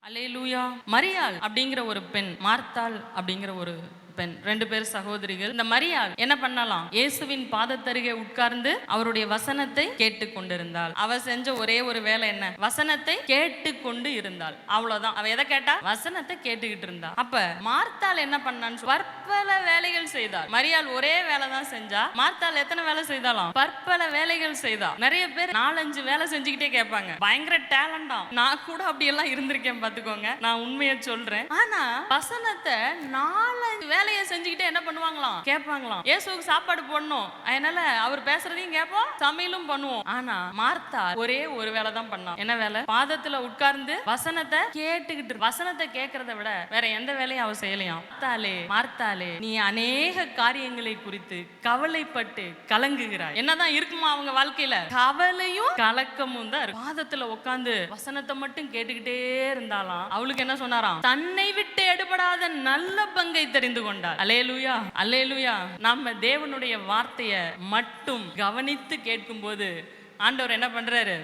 அல்லேலூயா. மரியாள் அப்படிங்கிற ஒரு பெண், மார்த்தாள் அப்படிங்கிற ஒரு பெண், 2 பேர் சகோதரிகள். இந்த மரியாள் என்ன பண்ணலாம்? இயேசுவின் பாதத்தருகே உட்கார்ந்து அவருடைய வசனத்தை கேட்டுக் கொண்டிருந்தாள். அவ செஞ்ச ஒரே ஒரு வேலை என்ன? வசனத்தை கேட்டுக்கொண்டு இருந்தாள். அவ்வளவுதான். அவ எதை கேட்டா? வசனத்தை கேட்டுக்கிட்டு இருந்தா. அப்ப மார்த்தாள் என்ன பண்ணான்னு, பற்பல வேலைகள் செய்தாள். மரியாள் ஒரே வேலை தான் செஞ்சா. மார்த்தாள் எத்தனை வேலை செய்தாலாம்? பற்பல வேலைகள் செய்தா. நிறைய பேர் 4-5 வேலை செஞ்சுக்கிட்டே கேட்பாங்க. பயங்கர டேலண்டா. நான் கூட அப்படி எல்லாம் இருந்திருக்கேன் பாத்துக்கோங்க. நான் உண்மையை சொல்றேன். ஆனா வசனத்தை 4-5 வேலையை செஞ்சுக்கிட்டே என்ன பண்ணுவாங்களாம்? கேட்பாங்களாம். இயேசுவுக்கு சாப்பாடு போடணும், அதனால அவர் பேசுறதையும் கேட்போம், சமையலும் பண்ணுவோம். ஆனா மார்த்தா ஒரே ஒரு வேலை தான் பண்ணா. என்ன வேலை? பாதத்துல உட்கார்ந்து வசனத்தை கேட்டுக்கிட்டு. வசனத்தை கேட்கறத விட வேற எந்த வேலையும் அவ செய்யலையாம். மார்த்தாளே, நீ அநேக காரியங்களை குறித்து கவலைப்பட்டு கலங்குகிறாய். என்னதான் இருக்குமா அவங்க வாழ்க்கையில? கவலையும் கலக்கமும் தான். பாதத்துல உட்கார்ந்து வசனத்தை மட்டும் கேட்டுக்கிட்டே இருந்தாலாம். அவளுக்கு என்ன சொன்னாராம்? தன்னை விட்டு எடுபடாத நல்ல பங்கை தெரிந்து கொண்டார். அல்லேலூயா, அல்லேலூயா. நம்ம தேவனுடைய வார்த்தையை மட்டும் கவனித்து கேட்கும் போது ஆண்டவர் என்ன பண்றாரு?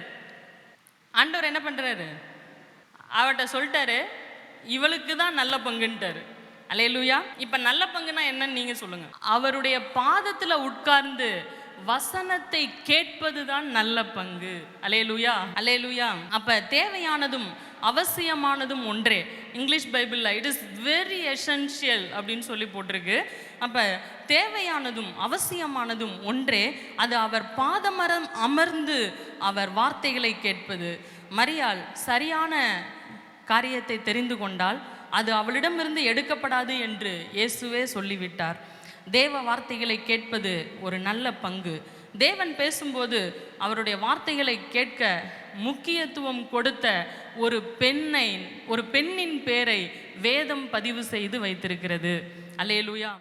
அவட்ட சொல்லிட்டாரு, இவளுக்கு தான் நல்ல பங்குன்ட்டாரு. அல்லேலூயா. இப்ப நல்ல பங்குனா என்னன்னு நீங்க சொல்லுங்க. அவருடைய பாதத்துல உட்கார்ந்து வசனத்தை கேட்பதுதான் நல்ல பங்கு. அல்லேலூயா, அல்லேலூயா. அப்ப தேவையானதும் அவசியமானதும் ஒன்றே. இங்கிலீஷ் பைபிள்ல இட் இஸ் வெரி எசென்ஷியல் அப்படின்னு சொல்லி போட்டிருக்கு. அப்ப தேவையானதும் அவசியமானதும் ஒன்றே, அது அவர் பாதமரம் அமர்ந்து அவர் வார்த்தைகளை கேட்பது. மரியாள் சரியான காரியத்தை தெரிந்து கொண்டால் அது அவளிடமிருந்து எடுக்கப்படாது என்று இயேசுவே சொல்லிவிட்டார். தேவ வார்த்தைகளை கேட்பது ஒரு நல்ல பங்கு. தேவன் பேசும்போது அவருடைய வார்த்தைகளை கேட்க முக்கியத்துவம் கொடுத்த ஒரு பெண்ணின் பேரை வேதம் பதிவு செய்து வைத்திருக்கிறது. அல்லேலூயா.